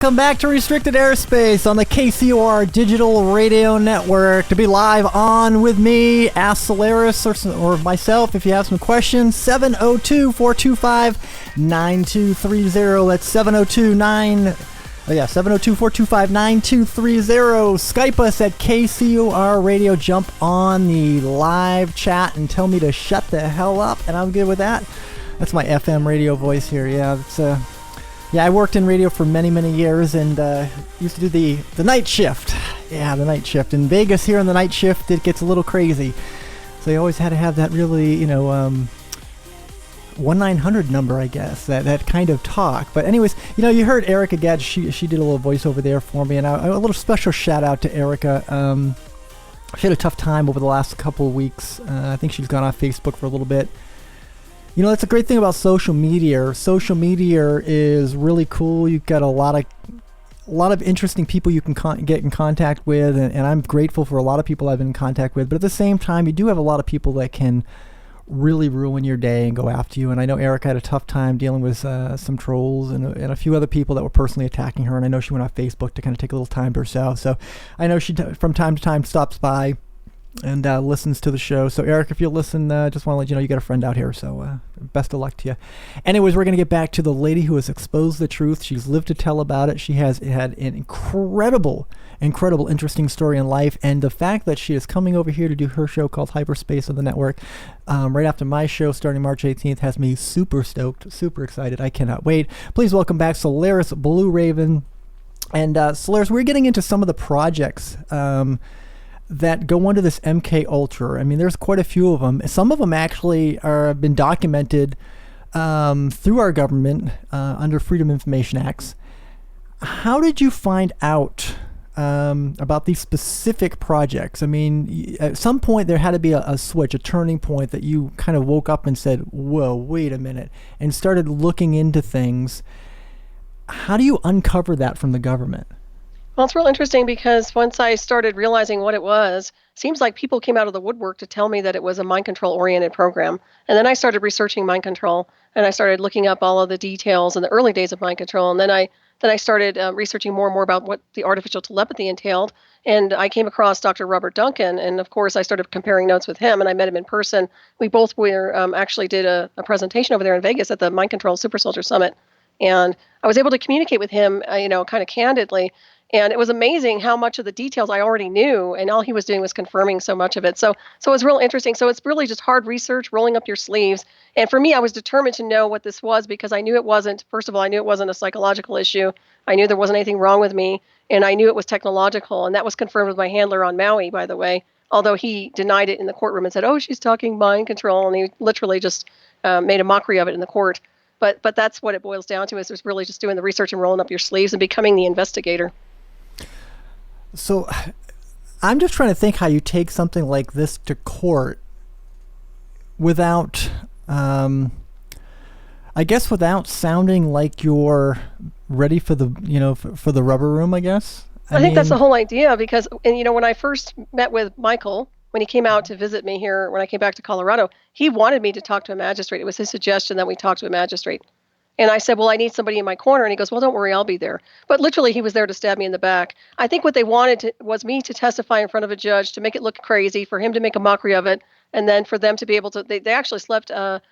Welcome back to Restricted Airspace on the KCOR Digital Radio Network. To be live on with me, ask Solaris or myself if you have some questions. 702-425-9230. That's 702-425-9230. Skype us at KCOR Radio. Jump on the live chat and tell me to shut the hell up, and I'm good with that. That's my FM radio voice here. Yeah, it's Yeah, I worked in radio for many, many years and used to do the night shift. Yeah, the night shift. In Vegas here on the night shift, it gets a little crazy. So you always had to have that really, 1-900 number, I guess, that kind of talk. But anyways, you heard Erica Gadd. She did a little voiceover there for me. And a little special shout out to Erica. She had a tough time over the last couple of weeks. I think she's gone off Facebook for a little bit. That's a great thing about social media. Social media is really cool. You've got a lot of interesting people you can get in contact with, and I'm grateful for a lot of people I've been in contact with. But at the same time, you do have a lot of people that can really ruin your day and go after you. And I know Erica had a tough time dealing with some trolls and a few other people that were personally attacking her. And I know she went off Facebook to kind of take a little time to herself. So I know she from time to time stops by and listens to the show. So Eric, if you listen, just want to let you know you got a friend out here, so best of luck to you. Anyways, we're going to get back to the lady who has exposed the truth. She's lived to tell about it. She has had an incredible interesting story in life, and the fact that she is coming over here to do her show called Hyperspace on the network right after my show starting March 18th has me super stoked, super excited. I cannot wait. Please welcome back Solaris BlueRaven. And Solaris, we're getting into some of the projects that go under this MK Ultra. I mean, there's quite a few of them. Some of them actually have been documented through our government under Freedom of Information Acts. How did you find out about these specific projects? I mean, at some point there had to be a switch, a turning point that you kind of woke up and said, whoa, wait a minute, and started looking into things. How do you uncover that from the government? Well, it's real interesting because once I started realizing what it was, seems like people came out of the woodwork to tell me that it was a mind control oriented program. And then I started researching mind control, and I started looking up all of the details in the early days of mind control. And then I started researching more and more about what the artificial telepathy entailed. And I came across Dr. Robert Duncan, and of course I started comparing notes with him, and I met him in person. We both were actually did a presentation over there in Vegas at the Mind Control Super Soldier Summit. And I was able to communicate with him, kind of candidly. And it was amazing how much of the details I already knew, and all he was doing was confirming so much of it. So it was real interesting. So it's really just hard research, rolling up your sleeves. And for me, I was determined to know what this was because I knew it wasn't, first of all, I knew it wasn't a psychological issue. I knew there wasn't anything wrong with me, and I knew it was technological. And that was confirmed with my handler on Maui, by the way, although he denied it in the courtroom and said, oh, she's talking mind control. And he literally just made a mockery of it in the court. But that's what it boils down to, is just really just doing the research and rolling up your sleeves and becoming the investigator. So I'm just trying to think how you take something like this to court without, without sounding like you're ready for the, for the rubber room, I guess. I think that's the whole idea because, when I first met with Michael, when he came out to visit me here, when I came back to Colorado, he wanted me to talk to a magistrate. It was his suggestion that we talk to a magistrate. And I said, well, I need somebody in my corner. And he goes, well, don't worry, I'll be there. But literally, he was there to stab me in the back. I think what they wanted was me to testify in front of a judge, to make it look crazy, for him to make a mockery of it, and then for them to be able to, they actually slapped a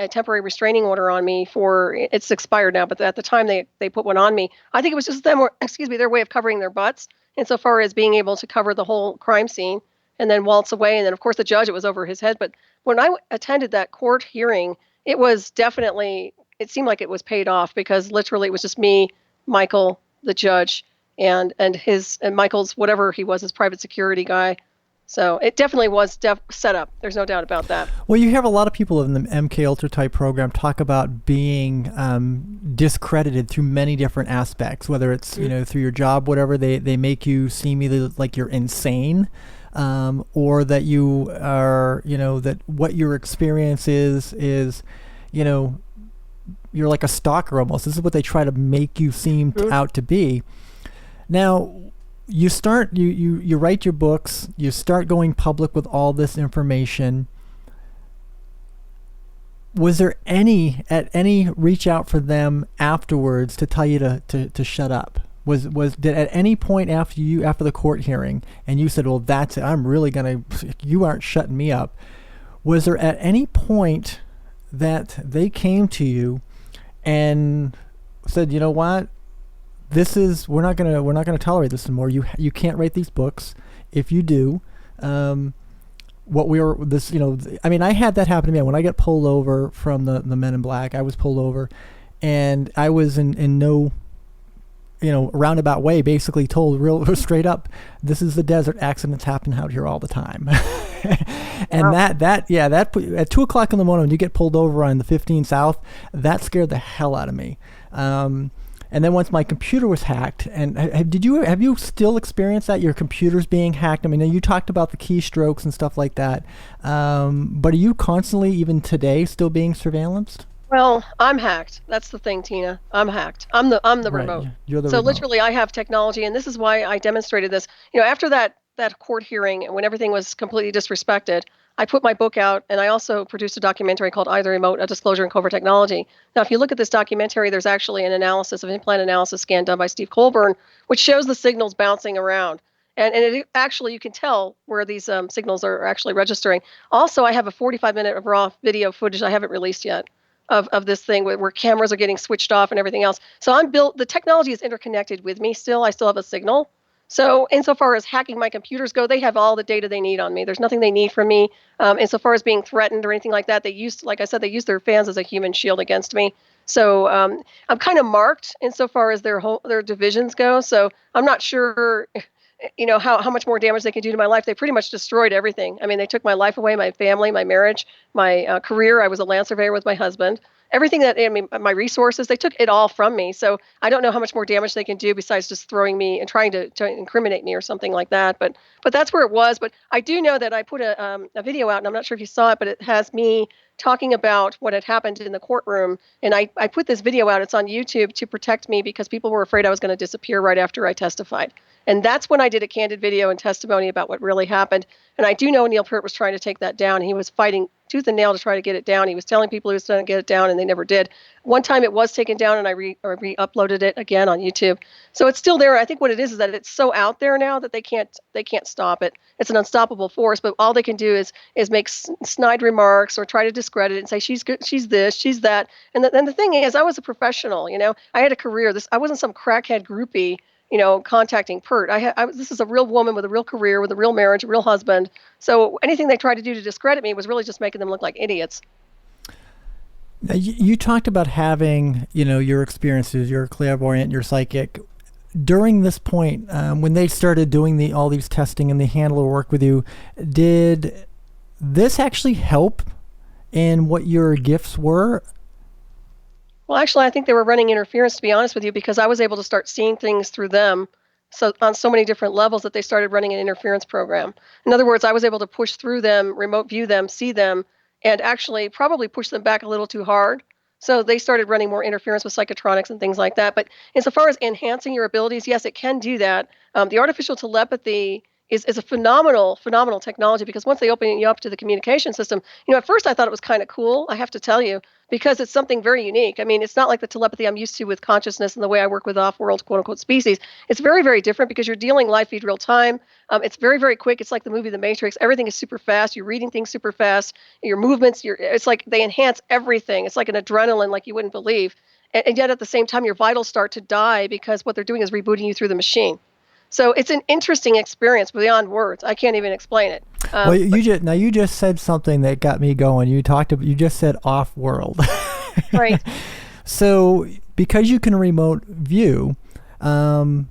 temporary restraining order on me it's expired now, but at the time they put one on me. I think it was just their way of covering their butts, insofar as being able to cover the whole crime scene and then waltz away. And then, of course, the judge, it was over his head. But when I attended that court hearing, it was definitely... It seemed like it was paid off because literally it was just me, Michael, the judge, and Michael's, whatever he was, his private security guy. So it definitely was set up. There's no doubt about that. Well, you have a lot of people in the MK Ultra type program talk about being discredited through many different aspects, whether it's, through your job, whatever, they make you seem either like you're insane, or that you are, that what your experience is, you're like a stalker almost. This is what they try to make you seem out to be. Now, you start, you write your books, you start going public with all this information. Was there any reach out for them afterwards to tell you to shut up? Did at any point after the court hearing and you said, well, that's it, you aren't shutting me up. Was there at any point that they came to you and said, you know what, we're not gonna tolerate this anymore. You can't write these books. If you do, I had that happen to me when I got pulled over from the Men in Black. I was pulled over, and I was in no, roundabout way, basically told real straight up, this is the desert. Accidents happen out here all the time. And wow. that at 2:00 in the morning when you get pulled over on the 15 South, that scared the hell out of me. And then once my computer was hacked, and have you still experienced that, your computer's being hacked? I mean, you talked about the keystrokes and stuff like that, but are you constantly, even today, still being surveillanced? Well, I'm hacked. That's the thing, Tina. I'm hacked. I'm the right. Remote. You're the so remote. Literally, I have technology, and this is why I demonstrated this. After that court hearing, when everything was completely disrespected, I put my book out, and I also produced a documentary called I, the Remote, A Disclosure in Covert Technology. Now, if you look at this documentary, there's actually an analysis of implant analysis scan done by Steve Colburn, which shows the signals bouncing around. And it actually, you can tell where these signals are actually registering. Also, I have a 45-minute of raw video footage I haven't released yet of this thing where cameras are getting switched off and everything else. So the technology is interconnected with me still. I still have a signal. So insofar as hacking my computers go, they have all the data they need on me. There's nothing they need from me. Insofar as being threatened or anything like that, they used their fans as a human shield against me. So I'm kind of marked insofar as their divisions go. So I'm not sure, how much more damage they can do to my life. They pretty much destroyed everything. I mean, they took my life away, my family, my marriage, my career. I was a land surveyor with my husband. Everything my resources, they took it all from me. So I don't know how much more damage they can do besides just throwing me and trying to incriminate me or something like that. But that's where it was. But I do know that I put a video out, and I'm not sure if you saw it, but it has me talking about what had happened in the courtroom. And I put this video out. It's on YouTube to protect me because people were afraid I was going to disappear right after I testified. And that's when I did a candid video and testimony about what really happened. And I do know Neil Peart was trying to take that down. He was fighting tooth and nail to try to get it down. He was telling people he was going to get it down, and they never did. One time it was taken down, and I re-uploaded it again on YouTube. So it's still there. I think what it is that it's so out there now that they can't stop it. It's an unstoppable force, but all they can do is make snide remarks or try to discredit it and say she's good, she's this, she's that. And the thing is, I was a professional. I had a career. I wasn't some crackhead groupie, contacting Peart. This is a real woman with a real career, with a real marriage, a real husband. So anything they tried to do to discredit me was really just making them look like idiots. Now, you talked about having, your experiences, you're clairvoyant, you're psychic. During this point, when they started doing all these testing and the handler work with you, did this actually help in what your gifts were? Well, actually, I think they were running interference, to be honest with you, because I was able to start seeing things through them on so many different levels that they started running an interference program. In other words, I was able to push through them, remote view them, see them, and actually probably push them back a little too hard. So they started running more interference with psychotronics and things like that. But insofar as enhancing your abilities, yes, it can do that. The artificial telepathy is a phenomenal technology, because once they open you up to the communication system, at first I thought it was kind of cool, I have to tell you, because it's something very unique. I mean, it's not like the telepathy I'm used to with consciousness and the way I work with off-world quote-unquote species. It's very, very different because you're dealing live feed real time. It's very, very quick. It's like the movie The Matrix. Everything is super fast. You're reading things super fast. Your movements, it's like they enhance everything. It's like an adrenaline like you wouldn't believe. And yet at the same time, your vitals start to die because what they're doing is rebooting you through the machine. So it's an interesting experience beyond words. I can't even explain it. Well, you just said something that got me going. You just said off-world. Right. So because you can remote view, you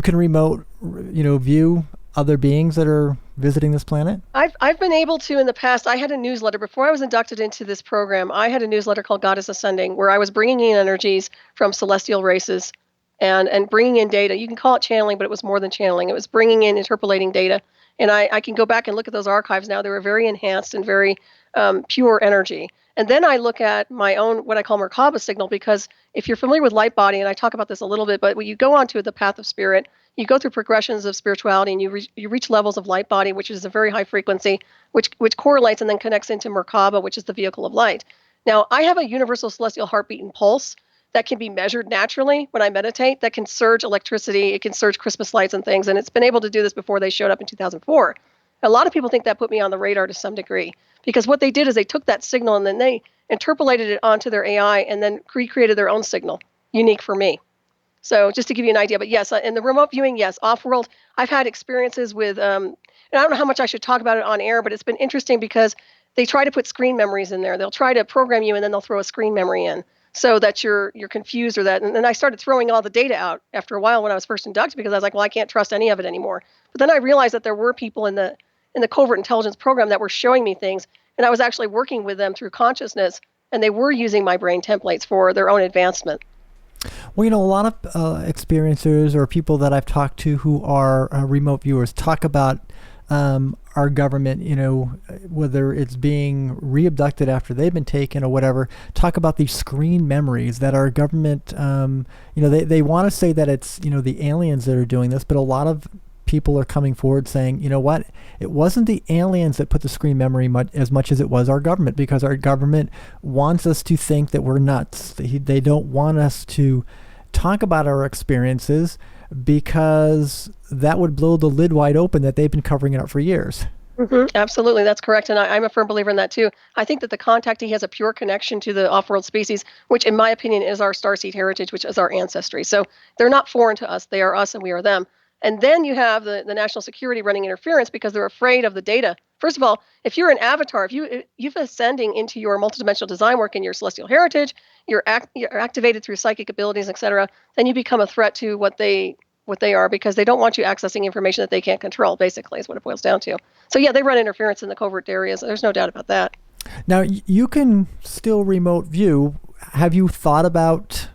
can remote, view other beings that are visiting this planet? I've been able to in the past. I had a newsletter before I was inducted into this program. I had a newsletter called Goddess Ascending, where I was bringing in energies from celestial races and bringing in data. You can call it channeling, but it was more than channeling. It was bringing in, interpolating data. And I can go back and look at those archives now. They were very enhanced and very pure energy. And then I look at my own, what I call Merkaba signal, because if you're familiar with light body, and I talk about this a little bit, but when you go onto the path of spirit, you go through progressions of spirituality, and you reach levels of light body, which is a very high frequency, which correlates and then connects into Merkaba, which is the vehicle of light. Now, I have a universal celestial heartbeat and pulse that can be measured naturally when I meditate, that can surge electricity, it can surge Christmas lights and things, and it's been able to do this before they showed up in 2004. A lot of people think that put me on the radar to some degree, because what they did is they took that signal and then they interpolated it onto their AI and then recreated their own signal, unique for me. So just to give you an idea, but yes, in the remote viewing, yes, off-world, I've had experiences with, and I don't know how much I should talk about it on air, but it's been interesting because they try to put screen memories in there. They'll try to program you and then they'll throw a screen memory in so that you're confused or that. And then I started throwing all the data out after a while when I was first inducted, because I was like, well, I can't trust any of it anymore. But then I realized that there were people in the covert intelligence program that were showing me things, and I was actually working with them through consciousness, and they were using my brain templates for their own advancement. Well, a lot of experiencers or people that I've talked to who are remote viewers talk about our government, whether it's being re-abducted after they've been taken or whatever, talk about these screen memories that our government, they want to say that it's, the aliens that are doing this, but a lot of people are coming forward saying, you know what, it wasn't the aliens that put the screen memory as much as it was our government, because our government wants us to think that we're nuts. They don't want us to talk about our experiences because that would blow the lid wide open that they've been covering it up for years. Mm-hmm. Absolutely, that's correct. And I'm a firm believer in that too. I think that the contactee has a pure connection to the off-world species, which in my opinion is our starseed heritage, which is our ancestry. So they're not foreign to us. They are us and we are them. And then you have the national security running interference because they're afraid of the data. First of all, if you're an avatar, if you've ascending into your multidimensional design work and your celestial heritage, you're activated through psychic abilities, etc., then you become a threat to what they are, because they don't want you accessing information that they can't control, basically, is what it boils down to. So yeah, they run interference in the covert areas. There's no doubt about that. Now, you can still remote view. Have you thought about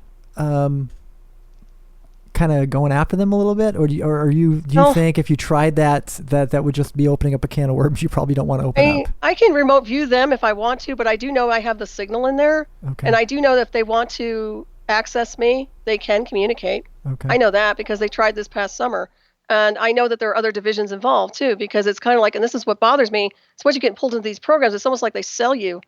kind of going after them a little bit, or do you think if you tried that would just be opening up a can of worms you probably don't want to open up? I can remote view them if I want to, but I do know I have the signal in there. Okay. And I do know that if they want to access me, they can communicate. Okay. I know that because they tried this past summer. And I know that there are other divisions involved too, because it's kind of like, and this is what bothers me, it's once you get pulled into these programs, it's almost like they sell you,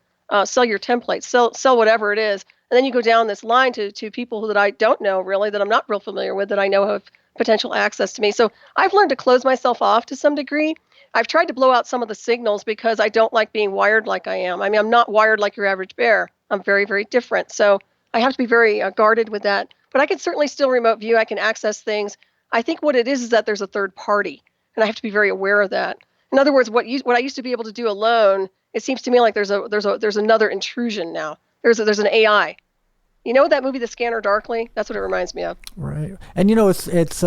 sell your templates, sell whatever it is. And then you go down this line to people that I don't know really, that I'm not real familiar with, that I know have potential access to me. So I've learned to close myself off to some degree. I've tried to blow out some of the signals because I don't like being wired like I am. I mean, I'm not wired like your average bear. I'm very, very different. So I have to be very guarded with that. But I can certainly still remote view. I can access things. I think what it is that there's a third party, and I have to be very aware of that. In other words, what I used to be able to do alone, it seems to me like there's another intrusion now. There's an AI. You know that movie, The Scanner Darkly? That's what it reminds me of. Right. And it's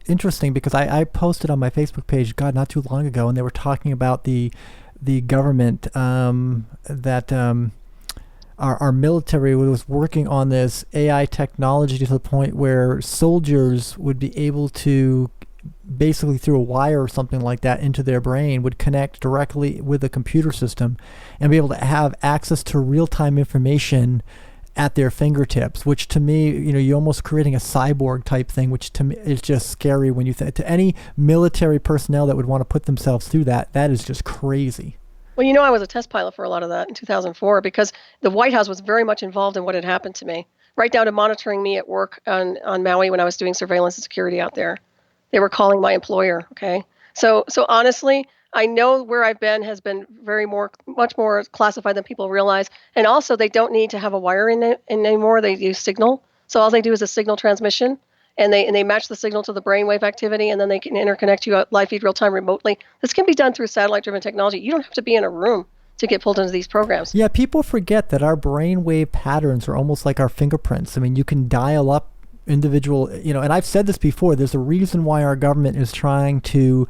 interesting because I posted on my Facebook page, not too long ago, and they were talking about the government that our military was working on this AI technology to the point where soldiers would be able to basically through a wire or something like that into their brain would connect directly with a computer system and be able to have access to real-time information at their fingertips, which to me, you're almost creating a cyborg type thing, which to me is just scary when you think to any military personnel that would want to put themselves through that is just crazy. Well, I was a test pilot for a lot of that in 2004 because the White House was very much involved in what had happened to me, right down to monitoring me at work on Maui when I was doing surveillance and security out there. They were calling my employer, okay? So honestly, I know where I've been has been much more classified than people realize. And also, they don't need to have a wire in it anymore. They use signal. So all they do is a signal transmission, and they match the signal to the brainwave activity, and then they can interconnect you live feed real time remotely. This can be done through satellite-driven technology. You don't have to be in a room to get pulled into these programs. Yeah, people forget that our brainwave patterns are almost like our fingerprints. I mean, you can dial up individual, and I've said this before, there's a reason why our government is trying to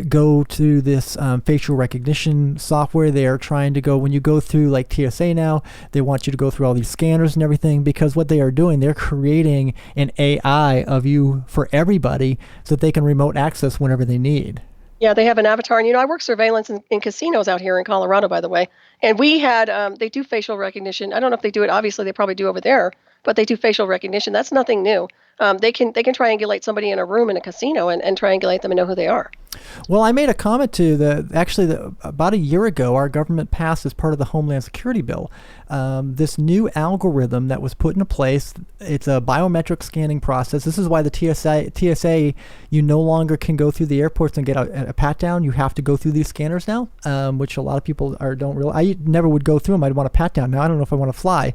go to this facial recognition software. They are trying to go, when you go through like TSA now, they want you to go through all these scanners and everything, because what they are doing, they're creating an AI of you for everybody so that they can remote access whenever they need. Yeah, they have an avatar. And, I work surveillance in casinos out here in Colorado, by the way. And we had, they do facial recognition. I don't know if they do it. Obviously, they probably do over there, but they do facial recognition. That's nothing new. They can triangulate somebody in a room in a casino and triangulate them and know who they are. Well, I made a comment to about a year ago, our government passed as part of the Homeland Security bill this new algorithm that was put into place. It's a biometric scanning process. This is why the TSA, you no longer can go through the airports and get a pat down. You have to go through these scanners now, which a lot of people don't realize. I never would go through them. I'd want a pat down. Now I don't know if I want to fly,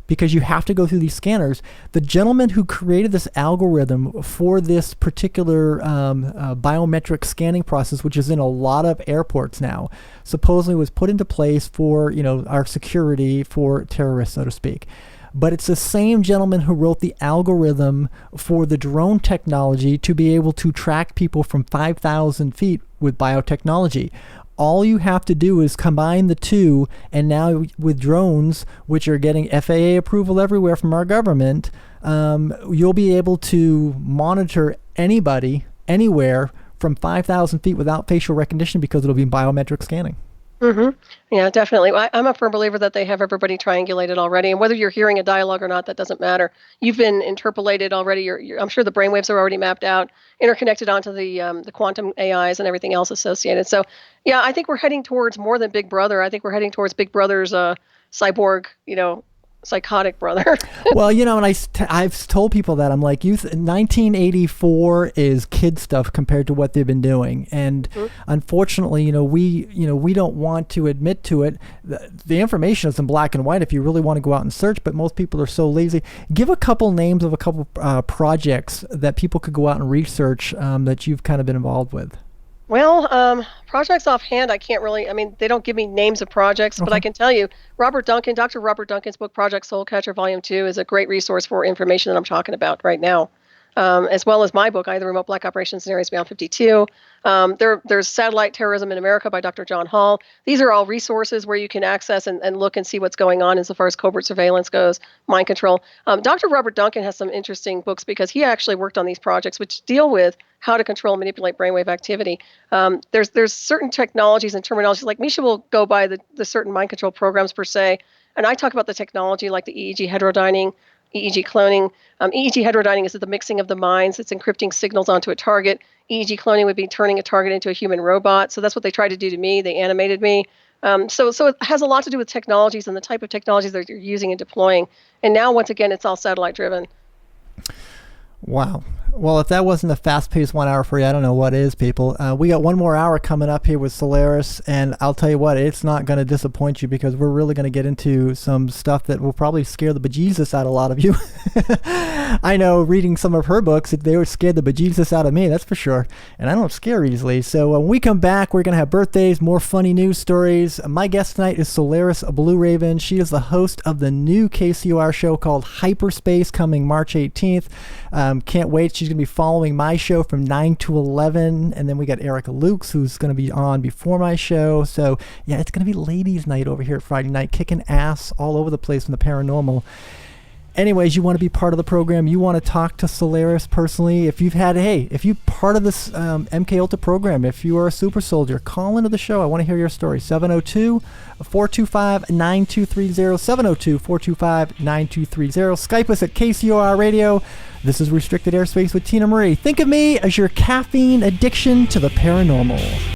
because you have to go through these scanners. The gentleman who created this algorithm for this particular biometric scanning process, which is in a lot of airports now, supposedly was put into place for, our security for terrorists, so to speak. But it's the same gentleman who wrote the algorithm for the drone technology to be able to track people from 5,000 feet with biotechnology. All you have to do is combine the two, and now with drones, which are getting FAA approval everywhere from our government, you'll be able to monitor anybody, anywhere, from 5,000 feet without facial recognition, because it'll be biometric scanning. Mm-hmm. Yeah, definitely. I'm a firm believer that they have everybody triangulated already, and whether you're hearing a dialogue or not, that doesn't matter. You've been interpolated already. I'm sure the brainwaves are already mapped out, interconnected onto the quantum AIs and everything else associated. So, yeah, I think we're heading towards more than Big Brother. I think we're heading towards Big Brother's cyborg, psychotic brother. Well, and I've told people that I'm like, 1984 is kid stuff compared to what they've been doing, and unfortunately, we don't want to admit to it. The information is in black and white if you really want to go out and search, but most people are so lazy. Give a couple names of a couple projects that people could go out and research that you've kind of been involved with. Well, projects offhand, I can't really, they don't give me names of projects, but I can tell you, Dr. Robert Duncan's book, Project Soulcatcher Volume 2, is a great resource for information that I'm talking about right now, as well as my book, The Remote Black Operations Scenarios Beyond 52. There's Satellite Terrorism in America by Dr. John Hall. These are all resources where you can access and look and see what's going on insofar as covert surveillance goes, mind control. Dr. Robert Duncan has some interesting books because he actually worked on these projects which deal with how to control and manipulate brainwave activity. There's certain technologies and terminologies, like Misha will go by the certain mind control programs per se, and I talk about the technology like the EEG heterodyning, EEG cloning. EEG heterodyning is the mixing of the minds. It's encrypting signals onto a target. EEG cloning would be turning a target into a human robot. So that's what they tried to do to me. They animated me. So it has a lot to do with technologies and the type of technologies that you're using and deploying. And now, once again, it's all satellite driven. Wow. Well, if that wasn't a fast-paced 1 hour for you, I don't know what is, people. We got one more hour coming up here with Solaris, and I'll tell you what, it's not going to disappoint you, because we're really going to get into some stuff that will probably scare the bejesus out of a lot of you. I know, reading some of her books, they would scare the bejesus out of me, that's for sure. And I don't scare easily. So when we come back, we're going to have birthdays, more funny news stories. My guest tonight is Solaris BlueRaven. She is the host of the new KCOR show called Hyperspace, coming March 18th. Can't wait. She's going to be following my show from 9 to 11. And then we got Erica Lukes, who's going to be on before my show. So, yeah, it's going to be ladies' night over here at Friday night, kicking ass all over the place in the paranormal. Anyways, you want to be part of the program, you want to talk to Solaris personally, if you're part of this MK Ultra program, if you are a super soldier, call into the show. I want to hear your story. 702-425-9230, 702-425-9230. Skype us at KCOR Radio. This is Restricted Airspace with Tina Marie. Think of me as your caffeine addiction to the paranormal.